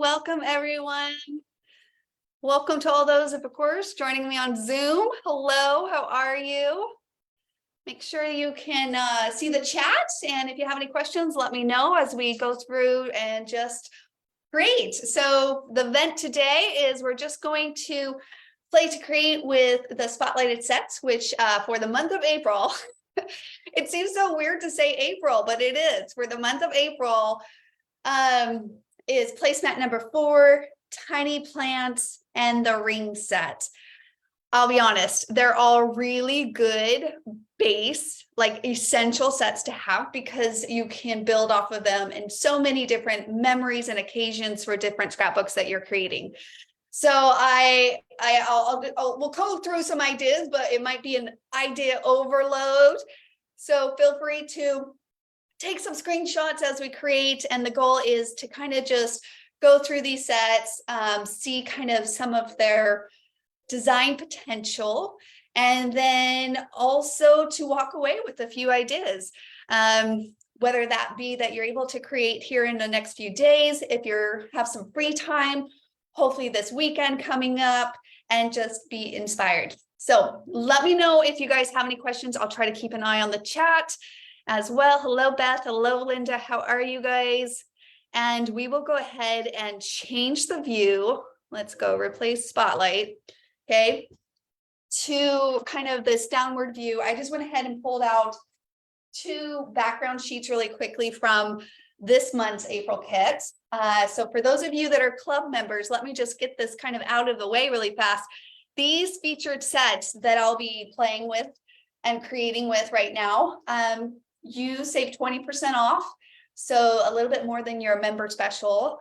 Welcome everyone. Welcome to all those, of course, joining me on Zoom. Hello, how are you? Make sure you can see the chat, and if you have any questions, let me know as we go through and just great. So the event today is we're just going to play to create with the spotlighted sets, which for the month of April, it seems so weird to say April, but it is. For the month of April is placemat number 4, tiny plants, and the ring set. I'll be honest, they're all really good base, like essential sets to have because you can build off of them in so many different memories and occasions for different scrapbooks that you're creating. So we'll go through some ideas, but it might be an idea overload. So feel free to take some screenshots as we create. And the goal is to kind of just go through these sets, see kind of some of their design potential, and then also to walk away with a few ideas, whether that be that you're able to create here in the next few days, if you have some free time, hopefully this weekend coming up, and just be inspired. So let me know if you guys have any questions. I'll try to keep an eye on the chat as well. Hello, Beth. Hello, Linda. How are you guys? And we will go ahead and change the view. Let's go replace spotlight. Okay, to kind of this downward view. I just went ahead and pulled out 2 background sheets really quickly from this month's April kit. So for those of you that are club members, let me just get this kind of out of the way really fast. These featured sets that I'll be playing with and creating with right now, you save 20% off. So a little bit more than your member special,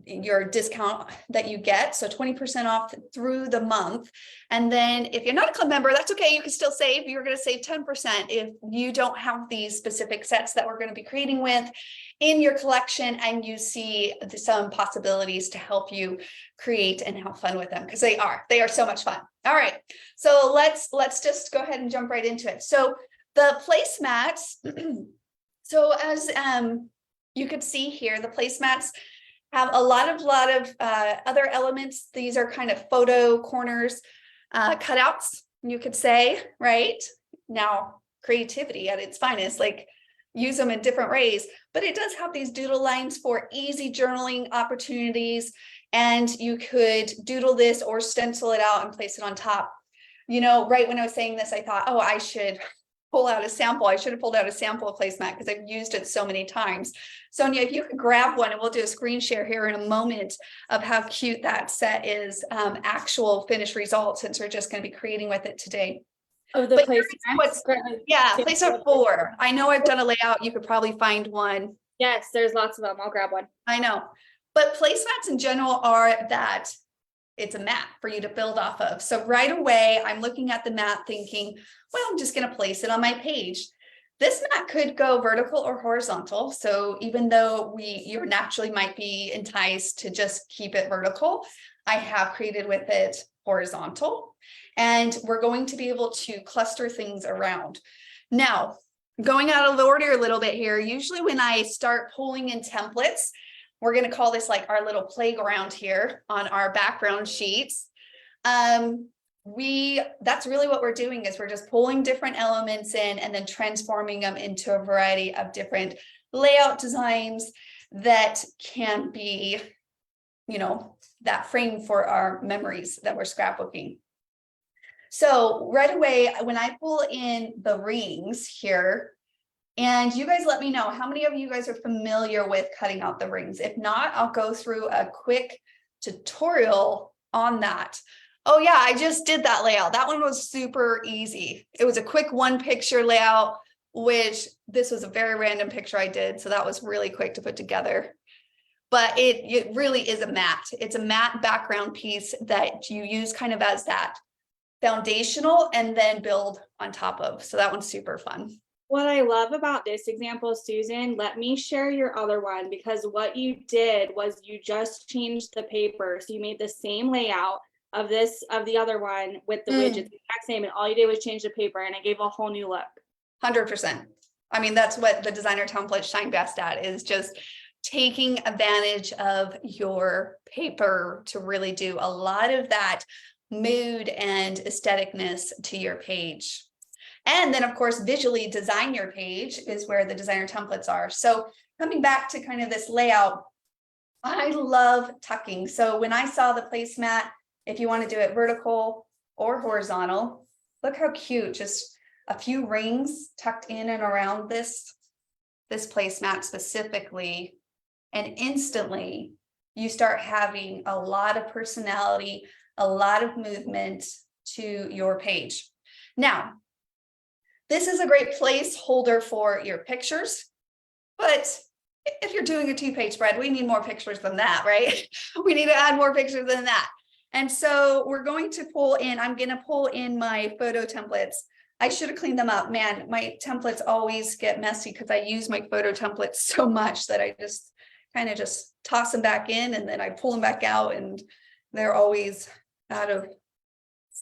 your discount that you get. So 20% off through the month. And then if you're not a club member, that's okay. You can still save. You're going to save 10% if you don't have these specific sets that we're going to be creating with in your collection, and you see some possibilities to help you create and have fun with them, because they are so much fun. All right. So let's just go ahead and jump right into it. So the placemats. So as you could see here, the placemats have a lot of other elements. These are kind of photo corners, cutouts, you could say, right? Now, creativity at its finest, like use them in different ways, but it does have these doodle lines for easy journaling opportunities. And you could doodle this or stencil it out and place it on top. You know, right when I was saying this, I thought, oh, I should pull out a sample. I should have pulled out a sample of placemat because I've used it so many times. Sonia, if you could grab one, and we'll do a screen share here in a moment of how cute that set is, actual finished result, since we're just going to be creating with it today. Oh, the placemat. Yeah, placemat 4. I know I've done a layout. You could probably find one. Yes, there's lots of them. I'll grab one. I know, but placemats in general are that it's a mat for you to build off of. So right away, I'm looking at the mat thinking, well, I'm just going to place it on my page. This mat could go vertical or horizontal. So even though you naturally might be enticed to just keep it vertical, I have created with it horizontal, and we're going to be able to cluster things around. Now, going out of the order a little bit here, usually when I start pulling in templates, we're going to call this like our little playground here on our background sheets. That's really what we're doing, is we're just pulling different elements in and then transforming them into a variety of different layout designs that can be, you know, that frame for our memories that we're scrapbooking. So right away, when I pull in the rings here, and you guys let me know how many of you guys are familiar with cutting out the rings. If not, I'll go through a quick tutorial on that. Oh yeah, I just did that layout. That one was super easy. It was a quick 1-picture layout, which this was a very random picture I did. So that was really quick to put together. But it really is a mat. It's a mat background piece that you use kind of as that foundational and then build on top of. So that one's super fun. What I love about this example, Susan, let me share your other one, because what you did was you just changed the paper. So you made the same layout of the other one with the widgets, the exact same, and all you did was change the paper, and it gave a whole new look. 100%. I mean, that's what the designer templates shine best at, is just taking advantage of your paper to really do a lot of that mood and aestheticness to your page. And then of course, visually design your page is where the designer templates are. So coming back to kind of this layout, I love tucking. So when I saw the placemat, if you want to do it vertical or horizontal, look how cute, just a few rings tucked in and around this placemat specifically. And instantly you start having a lot of personality, a lot of movement to your page. Now, this is a great placeholder for your pictures, but if you're doing a 2-page spread, we need more pictures than that, right? We need to add more pictures than that. And so we're going to pull in, I'm going to pull in my photo templates. I should have cleaned them up. Man, my templates always get messy because I use my photo templates so much that I just kind of just toss them back in and then I pull them back out and they're always out of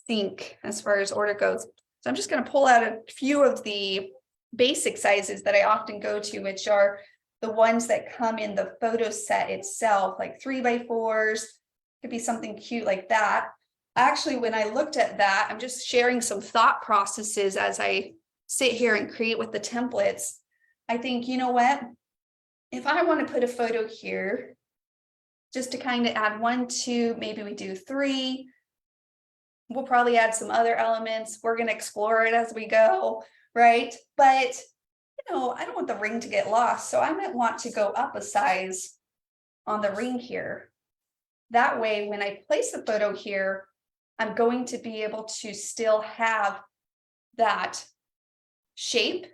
sync as far as order goes. So I'm just going to pull out a few of the basic sizes that I often go to, which are the ones that come in the photo set itself, like 3x4s, could be something cute like that. Actually, when I looked at that, I'm just sharing some thought processes as I sit here and create with the templates. I think, you know what? If I want to put a photo here, just to kind of add 1, 2, maybe we do 3. We'll probably add some other elements. We're going to explore it as we go, right? But, you know, I don't want the ring to get lost. So I might want to go up a size on the ring here. That way, when I place the photo here, I'm going to be able to still have that shape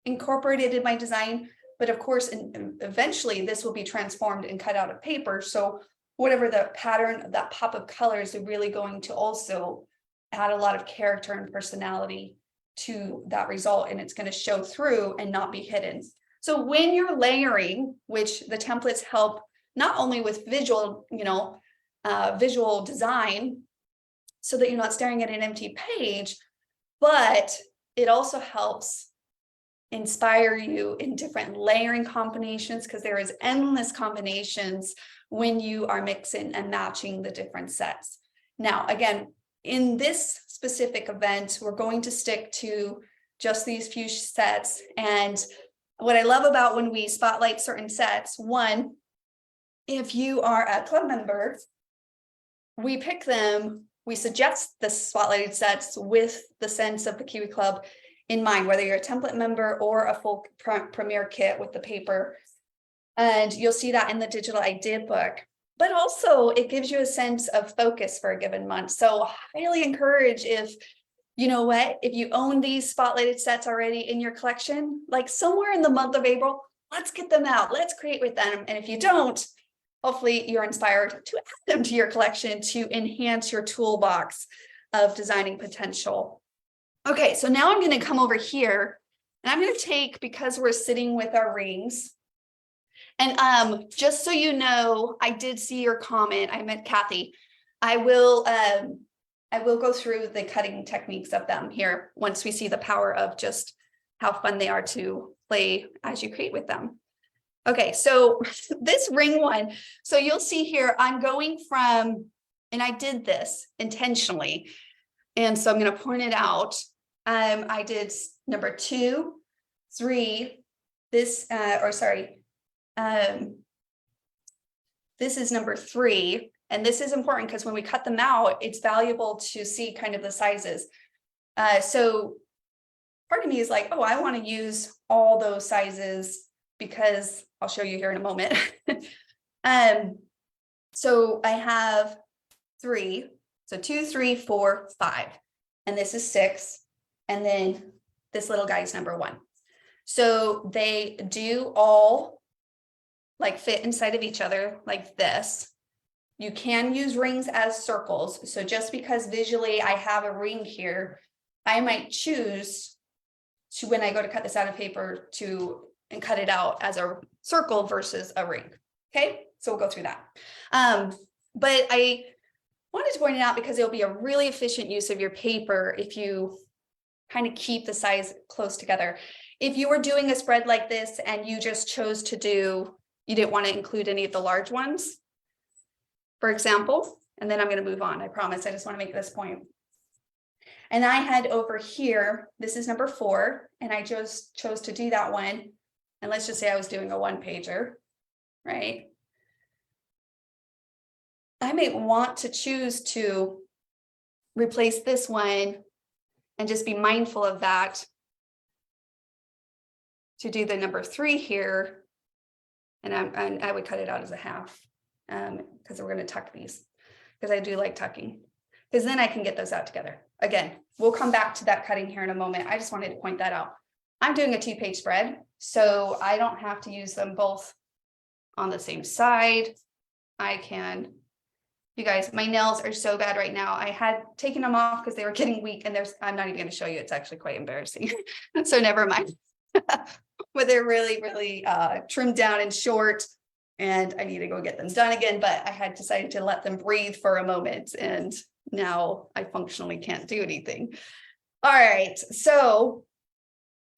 incorporated in my design. But of course, eventually this will be transformed and cut out of paper. So whatever the pattern of that pop of colors are really going to also add a lot of character and personality to that result. And it's going to show through and not be hidden. So when you're layering, which the templates help not only with visual, visual design, so that you're not staring at an empty page, but it also helps inspire you in different layering combinations because there is endless combinations when you are mixing and matching the different sets. Now, again, in this specific event, we're going to stick to just these few sets. And what I love about when we spotlight certain sets, one, if you are a club member, we pick them, we suggest the spotlighted sets with the sense of the Kiwi Club in mind, whether you're a template member or a full premiere kit with the paper. And you'll see that in the digital idea book. But also it gives you a sense of focus for a given month. So highly encourage if you own these spotlighted sets already in your collection, like somewhere in the month of April, let's get them out. Let's create with them. And if you don't, hopefully you're inspired to add them to your collection to enhance your toolbox of designing potential. Okay, so now I'm going to come over here and I'm going to take, because we're sitting with our rings, and just so you know, I did see your comment. I meant Kathy. I will go through the cutting techniques of them here once we see the power of just how fun they are to play as you create with them. Okay, so this ring one, so you'll see here, I'm going from, and I did this intentionally, and so I'm going to point it out. I did number 2, 3, this is number 3, and this is important because when we cut them out, it's valuable to see kind of the sizes. So part of me is like, oh, I want to use all those sizes because I'll show you here in a moment. So I have 3, so 2, 3, 4, 5, and this is 6, and then this little guy's number 1. So they do all like fit inside of each other like this. You can use rings as circles. So just because visually I have a ring here, I might choose to, when I go to cut this out of paper, and cut it out as a circle versus a ring. Okay, so we'll go through that. But I wanted to point it out because it'll be a really efficient use of your paper if you kind of keep the size close together. If you were doing a spread like this and you just chose to do, you didn't want to include any of the large ones, for example, and then I'm going to move on. I promise. I just want to make this point. And I had over here, this is number 4, and I just chose to do that one. And let's just say I was doing a 1-pager, right? I may want to choose to replace this one and just be mindful of that to do the number 3 here. And I would cut it out as a half because we're going to tuck these, because I do like tucking, because then I can get those out together. Again, we'll come back to that cutting here in a moment. I just wanted to point that out. I'm doing a 2-page spread, so I don't have to use them both on the same side. I can, you guys, my nails are so bad right now. I had taken them off because they were getting weak, and I'm not even going to show you. It's actually quite embarrassing. So never mind. But they're really, really trimmed down and short, and I need to go get them done again. But I had decided to let them breathe for a moment, and now I functionally can't do anything. All right, so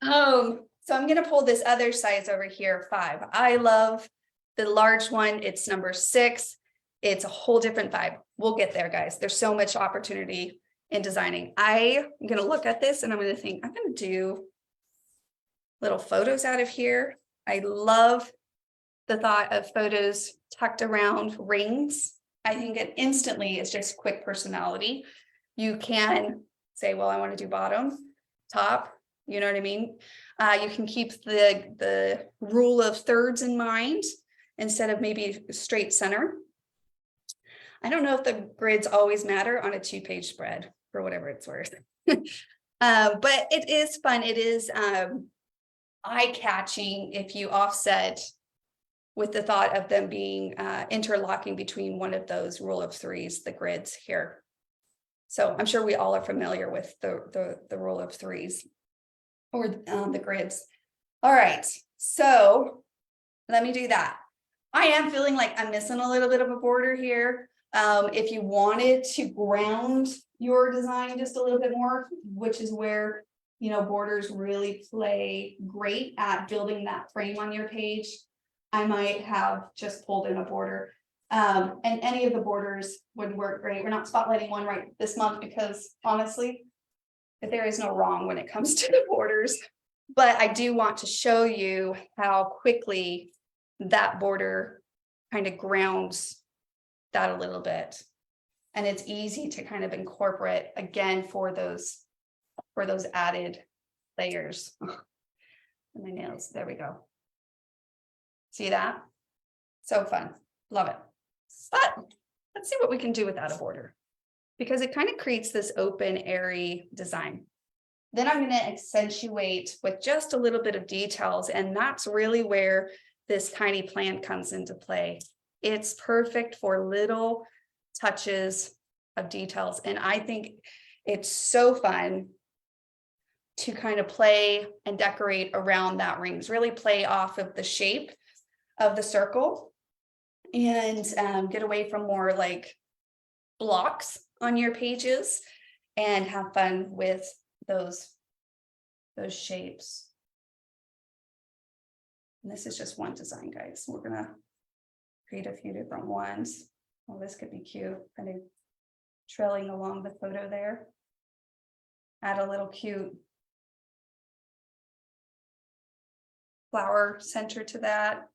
I'm going to pull this other size over here, 5. I love the large one. It's number 6. It's a whole different vibe. We'll get there, guys. There's so much opportunity in designing. I'm going to look at this and I'm going to think, I'm going to do little photos out of here. I love the thought of photos tucked around rings. I think it instantly is just quick personality. You can say, well, I want to do bottom, top, you know what I mean? You can keep the rule of thirds in mind instead of maybe straight center. I don't know if the grids always matter on a 2-page spread, for whatever it's worth. But it is fun. It is eye-catching if you offset with the thought of them being interlocking between one of those rule of 3s, the grids here. So I'm sure we all are familiar with the rule of 3s or the grids. All right, so let me do that. I am feeling like I'm missing a little bit of a border here. If you wanted to ground your design just a little bit more, which is where, you know, borders really play great at building that frame on your page, I might have just pulled in a border. And any of the borders would work great. We're not spotlighting one right this month because honestly, there is no wrong when it comes to the borders. But I do want to show you how quickly that border kind of grounds that a little bit. And it's easy to kind of incorporate again for those added layers. And my nails, there we go. See that? So fun, love it. But let's see what we can do without a border, because it kind of creates this open, airy design. Then I'm going to accentuate with just a little bit of details, and that's really where this tiny plant comes into play. It's perfect for little touches of details, and I think it's so fun to kind of play and decorate around that rings, really play off of the shape of the circle and get away from more like blocks on your pages and have fun with those shapes. And this is just one design, guys. We're gonna create a few different ones. Well, this could be cute, kind of trailing along the photo there. Add a little cute flower center to that.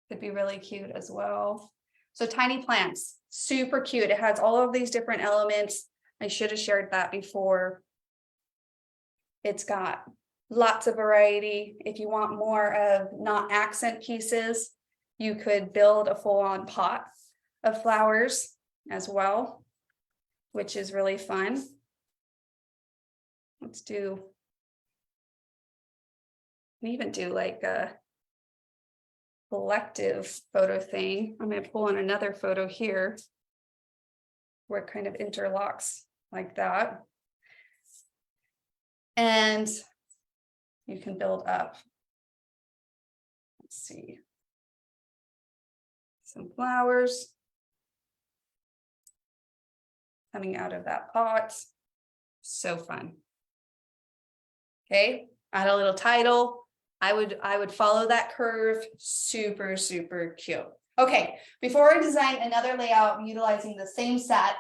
Could be really cute as well. So tiny plants, super cute. It has all of these different elements. I should have shared that before. It's got lots of variety. If you want more of not accent pieces, you could build a full-on pot of flowers as well, which is really fun. Let's do, we even do like a collective photo thing. I'm going to pull on another photo here where it kind of interlocks like that. And you can build up. Let's see. Some flowers coming out of that pot. So fun. Okay, add a little title. I would follow that curve. Super, super cute. Okay, before I design another layout utilizing the same set,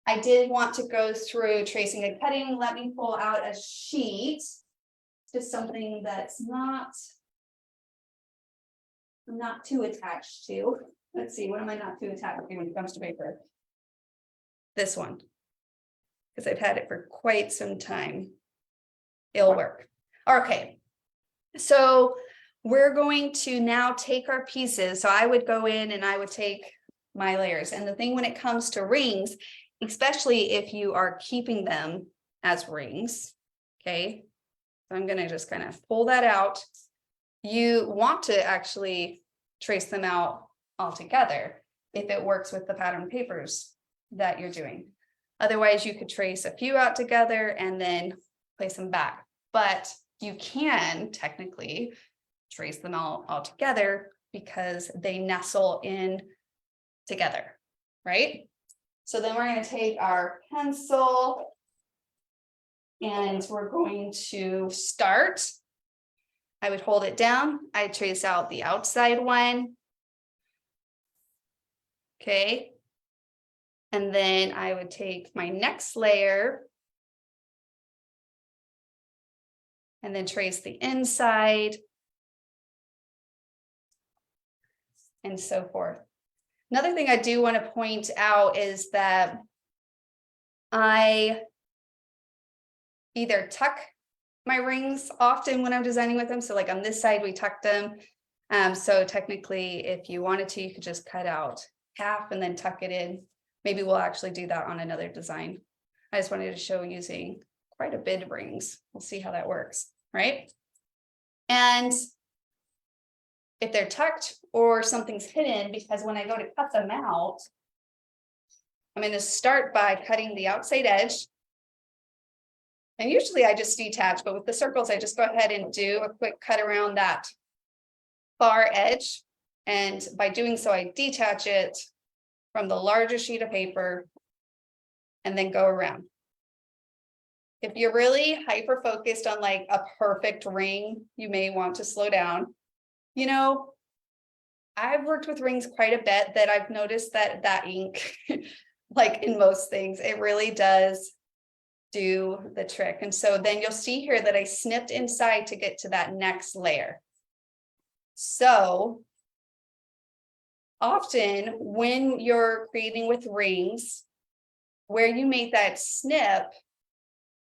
I did want to go through tracing and cutting. Let me pull out a sheet. Just something that's not too attached to. Let's see, what am I not too attached to when it comes to paper? This one, because I've had it for quite some time. It'll work. Okay, so we're going to now take our pieces. So I would go in and I would take my layers. And the thing when it comes to rings, especially if you are keeping them as rings, okay? So I'm gonna just kind of pull that out. You want to actually trace them out all together if it works with the pattern papers that you're doing. Otherwise, you could trace a few out together and then place them back. But you can technically trace them all together because they nestle in together, right? So then we're going to take our pencil and we're going to start. I would hold it down. I trace out the outside one. Okay. And then I would take my next layer and then trace the inside and so forth. Another thing I do want to point out is that I either tuck my rings often when I'm designing with them. So like on this side, we tucked them. So technically, if you wanted to, you could just cut out half and then tuck it in. Maybe we'll actually do that on another design. I just wanted to show using quite a bit of rings. We'll see how that works, right? And if they're tucked or something's hidden, because when I go to cut them out, I'm going to start by cutting the outside edge. And usually I just detach, but with the circles, I just go ahead and do a quick cut around that far edge. And by doing so, I detach it from the larger sheet of paper and then go around. If you're really hyper focused on like a perfect ring, you may want to slow down. You know, I've worked with rings quite a bit that I've noticed that ink, like in most things, it really does do the trick. And so then you'll see here that I snipped inside to get to that next layer. So often when you're creating with rings, where you make that snip,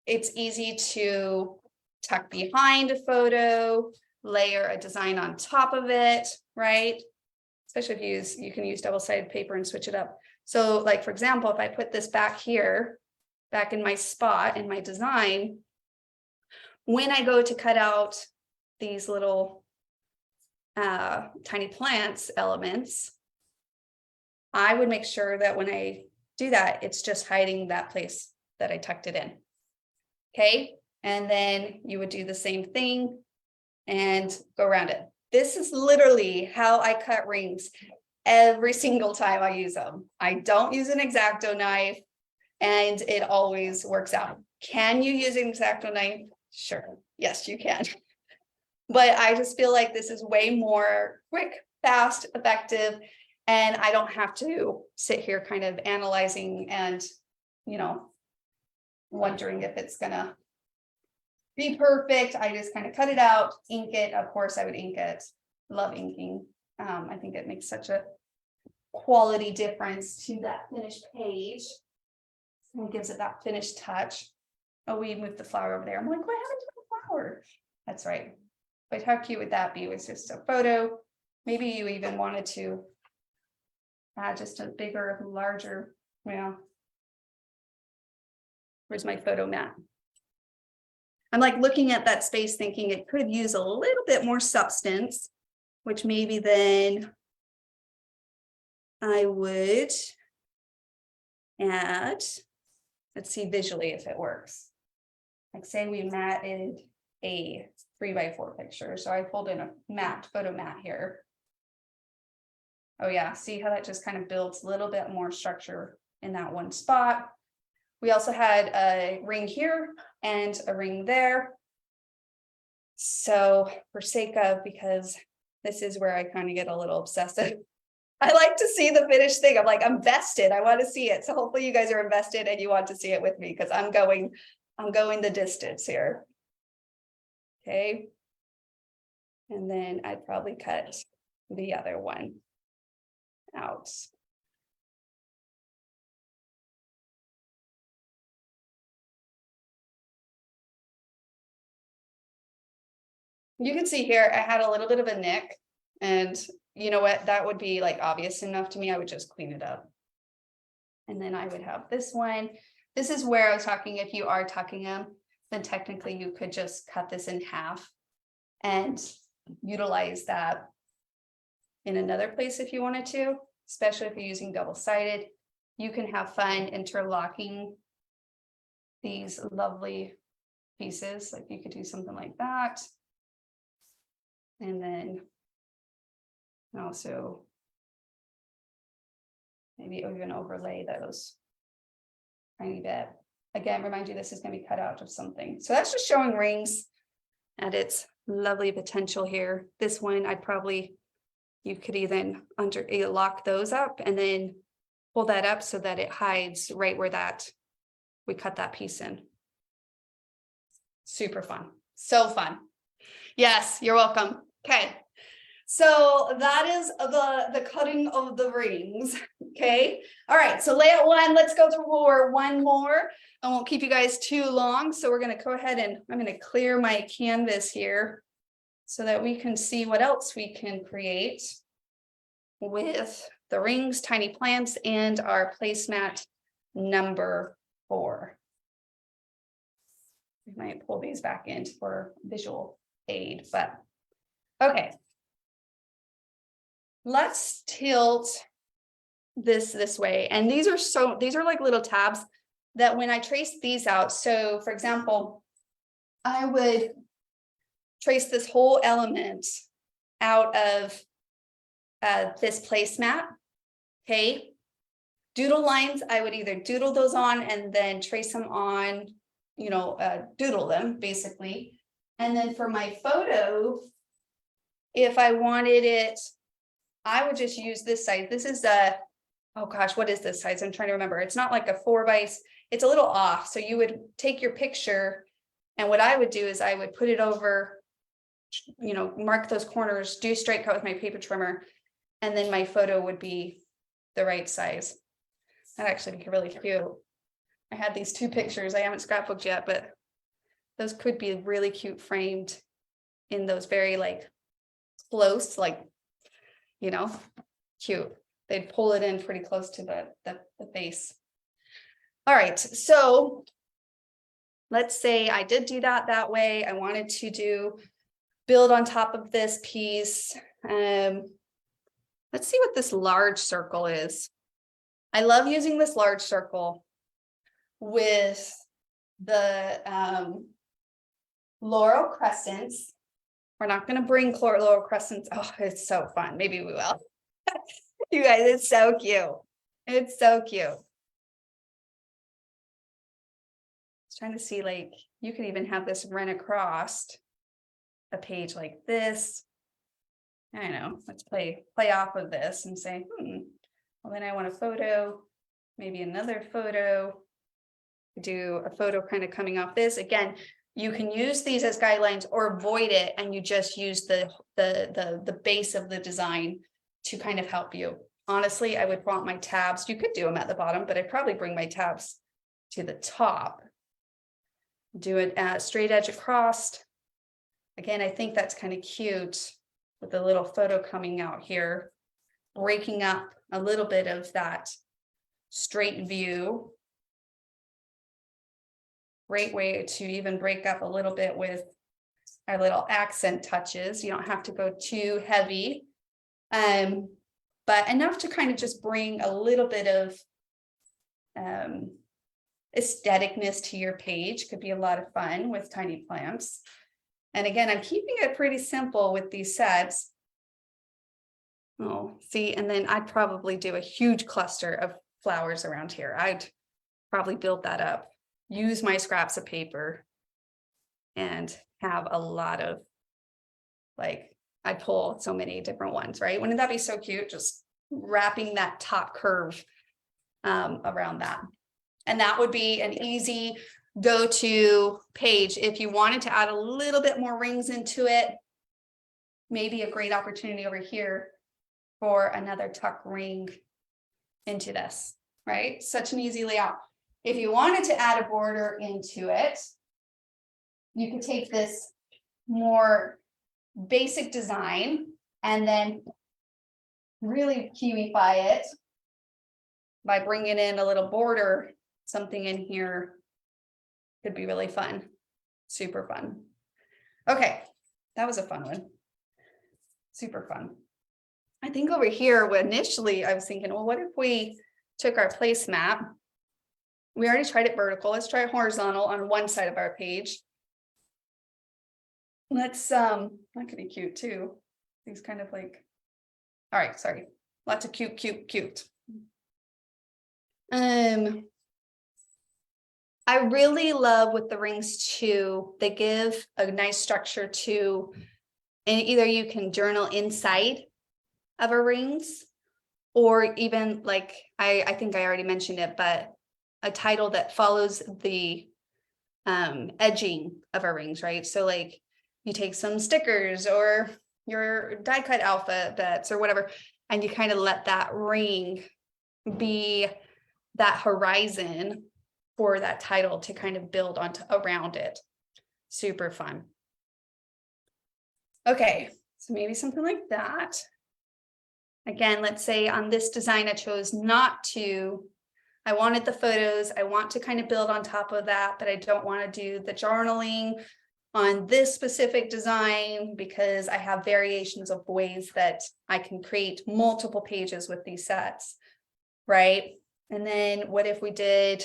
it's easy to tuck behind a photo, layer a design on top of it, right? Especially if you can use double-sided paper and switch it up. So like, for example, if I put this back here, back in my spot in my design, when I go to cut out these little tiny plants elements, I would make sure that when I do that, it's just hiding that place that I tucked it in. Okay, and then you would do the same thing and go around it. This is literally how I cut rings every single time I use them. I don't use an X-Acto knife and it always works out. Can you use an X-Acto knife? Sure, yes, you can. But I just feel like this is way more quick, fast, effective, and I don't have to sit here kind of analyzing and, you know, wondering if it's gonna be perfect. I just kind of cut it out, ink it. Of course, I would ink it. Love inking. I think it makes such a quality difference to that finished page. And gives it that finished touch. Oh, we moved the flower over there. I'm like, what happened to the flower? That's right. But how cute would that be? It was just a photo. Maybe you even wanted to add just a bigger, larger, well, where's my photo mat? I'm like looking at that space thinking it could use a little bit more substance, which maybe then I would add, let's see visually if it works. Like say we matted a 3x4 picture. So I pulled in a matte photo mat here. Oh yeah, see how that just kind of builds a little bit more structure in that one spot. We also had a ring here and a ring there. So for sake of, because this is where I kind of get a little obsessive. I like to see the finished thing. I'm like, I'm vested. I want to see it. So hopefully you guys are invested and you want to see it with me because I'm going the distance here. Okay. And then I'd probably cut the other one out. You can see here, I had a little bit of a nick, and you know what, that would be like obvious enough to me. I would just clean it up. And then I would have this one. This is where I was talking, if you are tucking them, then technically you could just cut this in half and utilize that in another place if you wanted to, especially if you're using double-sided. You can have fun interlocking these lovely pieces. Like you could do something like that. And then also maybe even overlay those tiny bit. Again, remind you, this is going to be cut out of something. So that's just showing rings and its lovely potential here. This one, you could even lock those up and then pull that up so that it hides right where we cut that piece in. Super fun. So fun. Yes, you're welcome. Okay. So that is the cutting of the rings. Okay. All right. So layout one, let's go through one more. I won't keep you guys too long. So we're going to go ahead and I'm going to clear my canvas here so that we can see what else we can create with the rings, tiny plants, and our placemat number 4. We might pull these back in for visual aid, but okay. Let's tilt this way. And these are like little tabs that when I trace these out. So for example, I would trace this whole element out of this placemat. Okay. Doodle lines, I would either doodle those on and then trace them on, doodle them basically. And then for my photo, if I wanted it, I would just use this size. This is oh gosh, what is this size? I'm trying to remember. It's not like a 4x, it's a little off. So you would take your picture and what I would do is I would put it over, mark those corners, do straight cut with my paper trimmer. And then my photo would be the right size. That actually be really cute. I had these 2 pictures. I haven't scrapbooked yet, but those could be really cute framed in those very like close, like, cute. They'd pull it in pretty close to the face. All right, so let's say I did do that way. I wanted to build on top of this piece. Let's see what this large circle is. I love using this large circle with the laurel crescents. We're not going to bring laurel crescents. Oh, it's so fun. Maybe we will. You guys, it's so cute. It's so cute. I was trying to see, like, you could even have this run across a page like this. I don't know. Let's play off of this and say, well, then I want a photo, maybe another photo. Do a photo kind of coming off this. Again, you can use these as guidelines or avoid it and you just use the base of the design to kind of help you. Honestly, I would want my tabs. You could do them at the bottom, but I'd probably bring my tabs to the top. Do it at straight edge across. Again, I think that's kind of cute with the little photo coming out here, breaking up a little bit of that straight view. Great way to even break up a little bit with our little accent touches. You don't have to go too heavy, but enough to kind of just bring a little bit of aestheticness to your page. Could be a lot of fun with tiny plants. And again, I'm keeping it pretty simple with these sets. Oh, see, and then I'd probably do a huge cluster of flowers around here. I'd probably build that up. Use my scraps of paper and have a lot of, like, I pull so many different ones, right? Wouldn't that be so cute? Just wrapping that top curve around that. And that would be an easy go-to page. If you wanted to add a little bit more rings into it, maybe a great opportunity over here for another tuck ring into this, right? Such an easy layout. If you wanted to add a border into it, you could take this more basic design and then really Kiwify it by bringing in a little border, something in here could be really fun, super fun. Okay, that was a fun one. Super fun. I think over here, initially I was thinking, well, what if we took our placemat? We already tried it vertical. Let's try it horizontal on one side of our page. Let's, that could be cute too. These kind of like, all right, sorry. Lots of cute, cute, cute. I really love with the rings too. They give a nice structure to, and either you can journal inside of our rings, or even like, I think I already mentioned it, but a title that follows the edging of our rings, right? So like you take some stickers or your die cut alphabets or whatever, and you kind of let that ring be that horizon for that title to kind of build onto around it. Super fun. Okay, so maybe something like that. Again, let's say on this design, I chose not to, I wanted the photos, I want to kind of build on top of that, but I don't want to do the journaling on this specific design because I have variations of ways that I can create multiple pages with these sets, right? And then what if we did,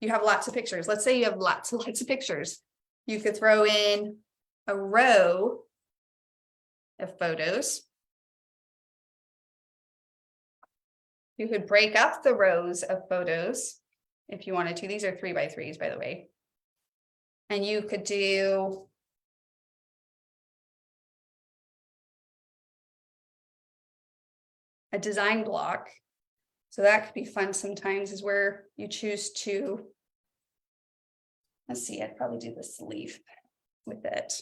you have lots of pictures. Let's say you have lots of pictures. You could throw in a row of photos. You could break up the rows of photos if you wanted to. These are 3x3s, by the way. And you could do a design block. So that could be fun sometimes, is where you choose to, let's see, I'd probably do this leaf with it.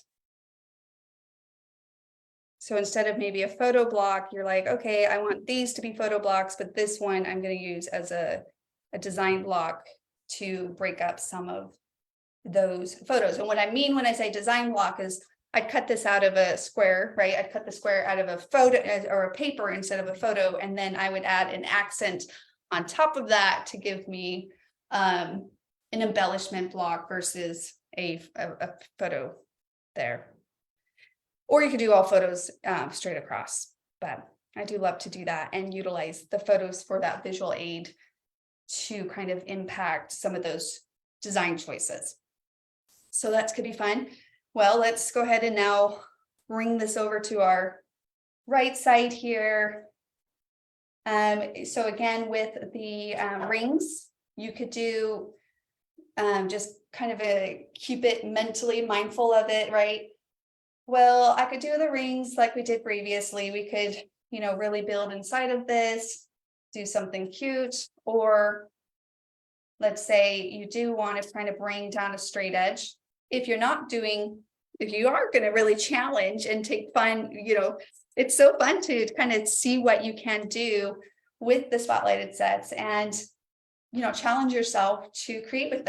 So instead of maybe a photo block, you're like, okay, I want these to be photo blocks, but this one I'm going to use as a design block to break up some of those photos. And what I mean when I say design block is I'd cut this out of a square, right? I'd cut the square out of a photo or a paper instead of a photo. And then I would add an accent on top of that to give me an embellishment block versus a photo there. Or you could do all photos straight across, but I do love to do that and utilize the photos for that visual aid to kind of impact some of those design choices. So that could be fun. Well, let's go ahead and now bring this over to our right side here. So again, with the rings, you could do just kind of keep it mentally mindful of it, right? Well, I could do the rings like we did previously. We could, you know, really build inside of this, do something cute, or let's say you do want to kind of bring down a straight edge. If you are going to really challenge and take fun, you know, it's so fun to kind of see what you can do with the spotlighted sets and, you know, challenge yourself to create with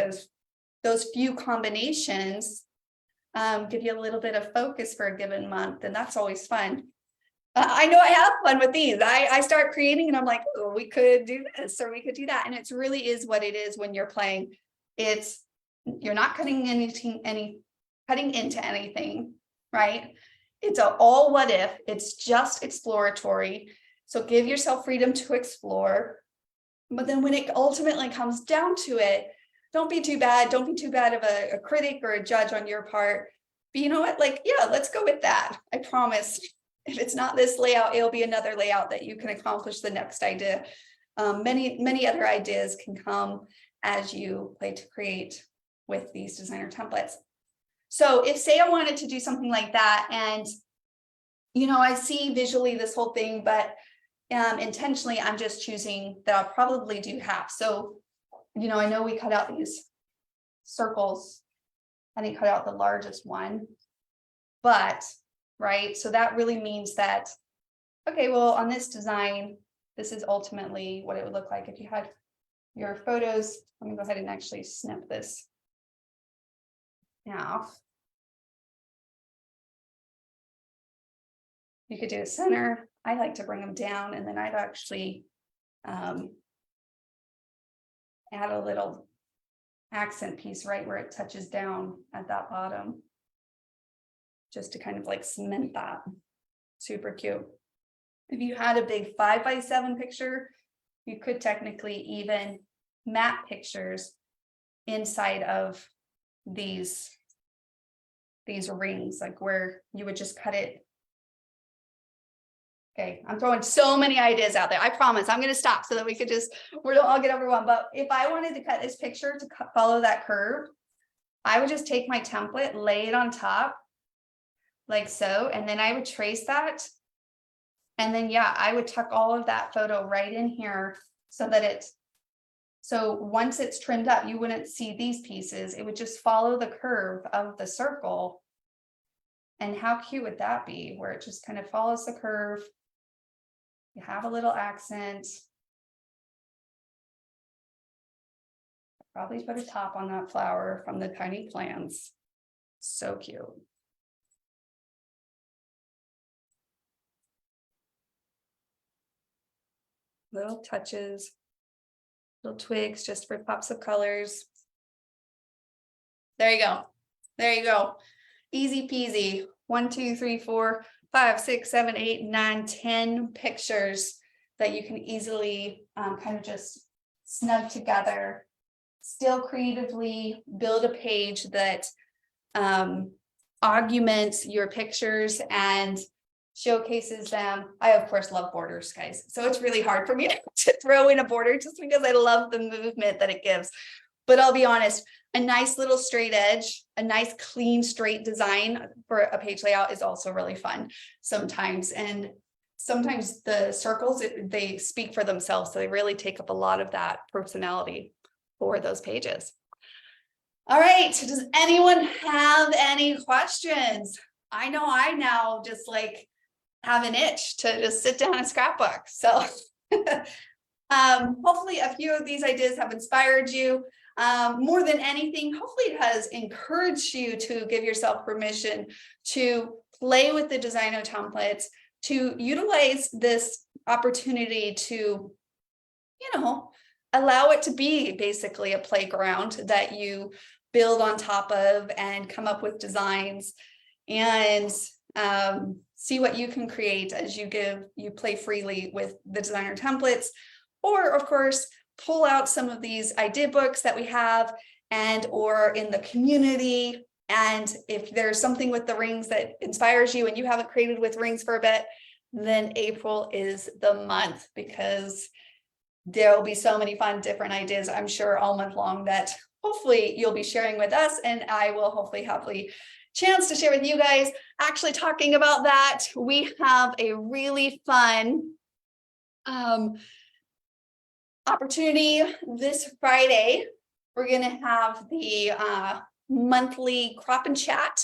those few combinations. Give you a little bit of focus for a given month, and that's always fun. I know I have fun with these. I start creating and I'm like, oh, we could do this or we could do that. And it really is what it is when you're playing. You're not cutting into anything, right? It's all what if, it's just exploratory. So give yourself freedom to explore. But then when it ultimately comes down to it, don't be too bad. Don't be too bad of a critic or a judge on your part. But you know what? Like, yeah, let's go with that. I promise. If it's not this layout, it'll be another layout that you can accomplish the next idea. Many other ideas can come as you play to create with these designer templates. So if say I wanted to do something like that, and I see visually this whole thing, but intentionally I'm just choosing that I'll probably do half. So, I know we cut out these circles. I didn't cut out the largest one, but right. So that really means that, okay, well, on this design, this is ultimately what it would look like if you had your photos. Let me go ahead and actually snip this now. You could do a center. I like to bring them down, and then I'd actually add a little accent piece right where it touches down at that bottom, just to kind of like cement that. Super cute. If you had a big 5x7 picture, you could technically even map pictures inside of these rings, like where you would just cut it. Okay, I'm throwing so many ideas out there. I promise I'm going to stop so that we don't all get overwhelmed. But if I wanted to cut this picture to follow that curve, I would just take my template, lay it on top like so, and then I would trace that. And then, yeah, I would tuck all of that photo right in here so that so once it's trimmed up, you wouldn't see these pieces. It would just follow the curve of the circle. And how cute would that be, where it just kind of follows the curve? You have a little accent. Probably put a top on that flower from the tiny plants. So cute. Little touches, little twigs just for pops of colors. There you go. There you go. Easy peasy. 1, 2, 3, 4, 5, 6, 7, 8, 9, 10 pictures that you can easily kind of just snug together. Still creatively build a page that augments your pictures and showcases them. I of course love borders, guys, so it's really hard for me to throw in a border just because I love the movement that it gives. But I'll be honest, a nice little straight edge, a nice clean straight design for a page layout is also really fun sometimes. And sometimes the circles, they speak for themselves, so they really take up a lot of that personality for those pages. All right, does anyone have any questions? I know I now just like have an itch to just sit down and scrapbook. So hopefully a few of these ideas have inspired you. More than anything, hopefully it has encouraged you to give yourself permission to play with the designer templates, to utilize this opportunity to, allow it to be basically a playground that you build on top of and come up with designs and see what you can create as you play freely with the designer templates. Or of course, pull out some of these idea books that we have or in the community. And if there's something with the rings that inspires you and you haven't created with rings for a bit, then April is the month, because there will be so many fun different ideas, I'm sure, all month long that hopefully you'll be sharing with us, and I will hopefully have the chance to share with you guys. Actually, talking about that, we have a really fun opportunity this Friday. We're going to have the monthly crop and chat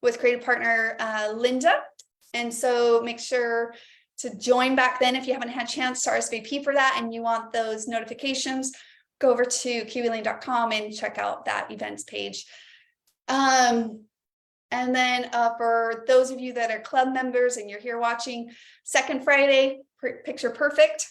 with creative partner Linda. And so make sure to join back then if you haven't had a chance to RSVP for that and you want those notifications. Go over to kiwilane.com and check out that events page. And then for those of you that are club members and you're here watching, second Friday, Picture Perfect.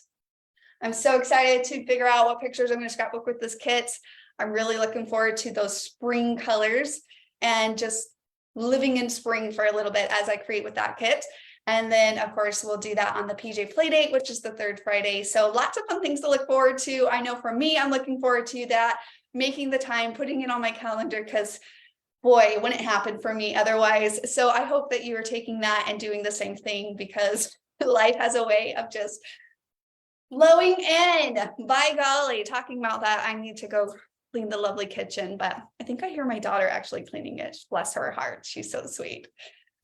I'm so excited to figure out what pictures I'm going to scrapbook with this kit. I'm really looking forward to those spring colors and just living in spring for a little bit as I create with that kit. And then, of course, we'll do that on the PJ Playdate, which is the third Friday. So lots of fun things to look forward to. I know for me, I'm looking forward to that, making the time, putting it on my calendar, because boy, it wouldn't happen for me otherwise. So I hope that you are taking that and doing the same thing, because life has a way of just flowing in. By golly, talking about that, I need to go clean the lovely kitchen, but I think I hear my daughter actually cleaning it. Bless her heart. She's so sweet.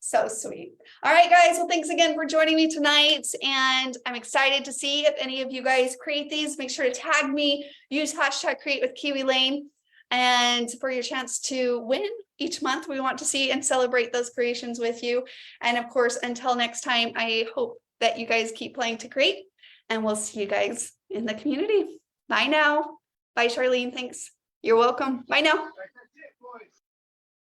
So sweet. All right, guys. Well, thanks again for joining me tonight. And I'm excited to see if any of you guys create these. Make sure to tag me, use hashtag create with Kiwi Lane, and for your chance to win each month. We want to see and celebrate those creations with you. And of course, until next time, I hope that you guys keep playing to create, and we'll see you guys in the community. Bye now. Bye, Charlene. Thanks. You're welcome. Bye now.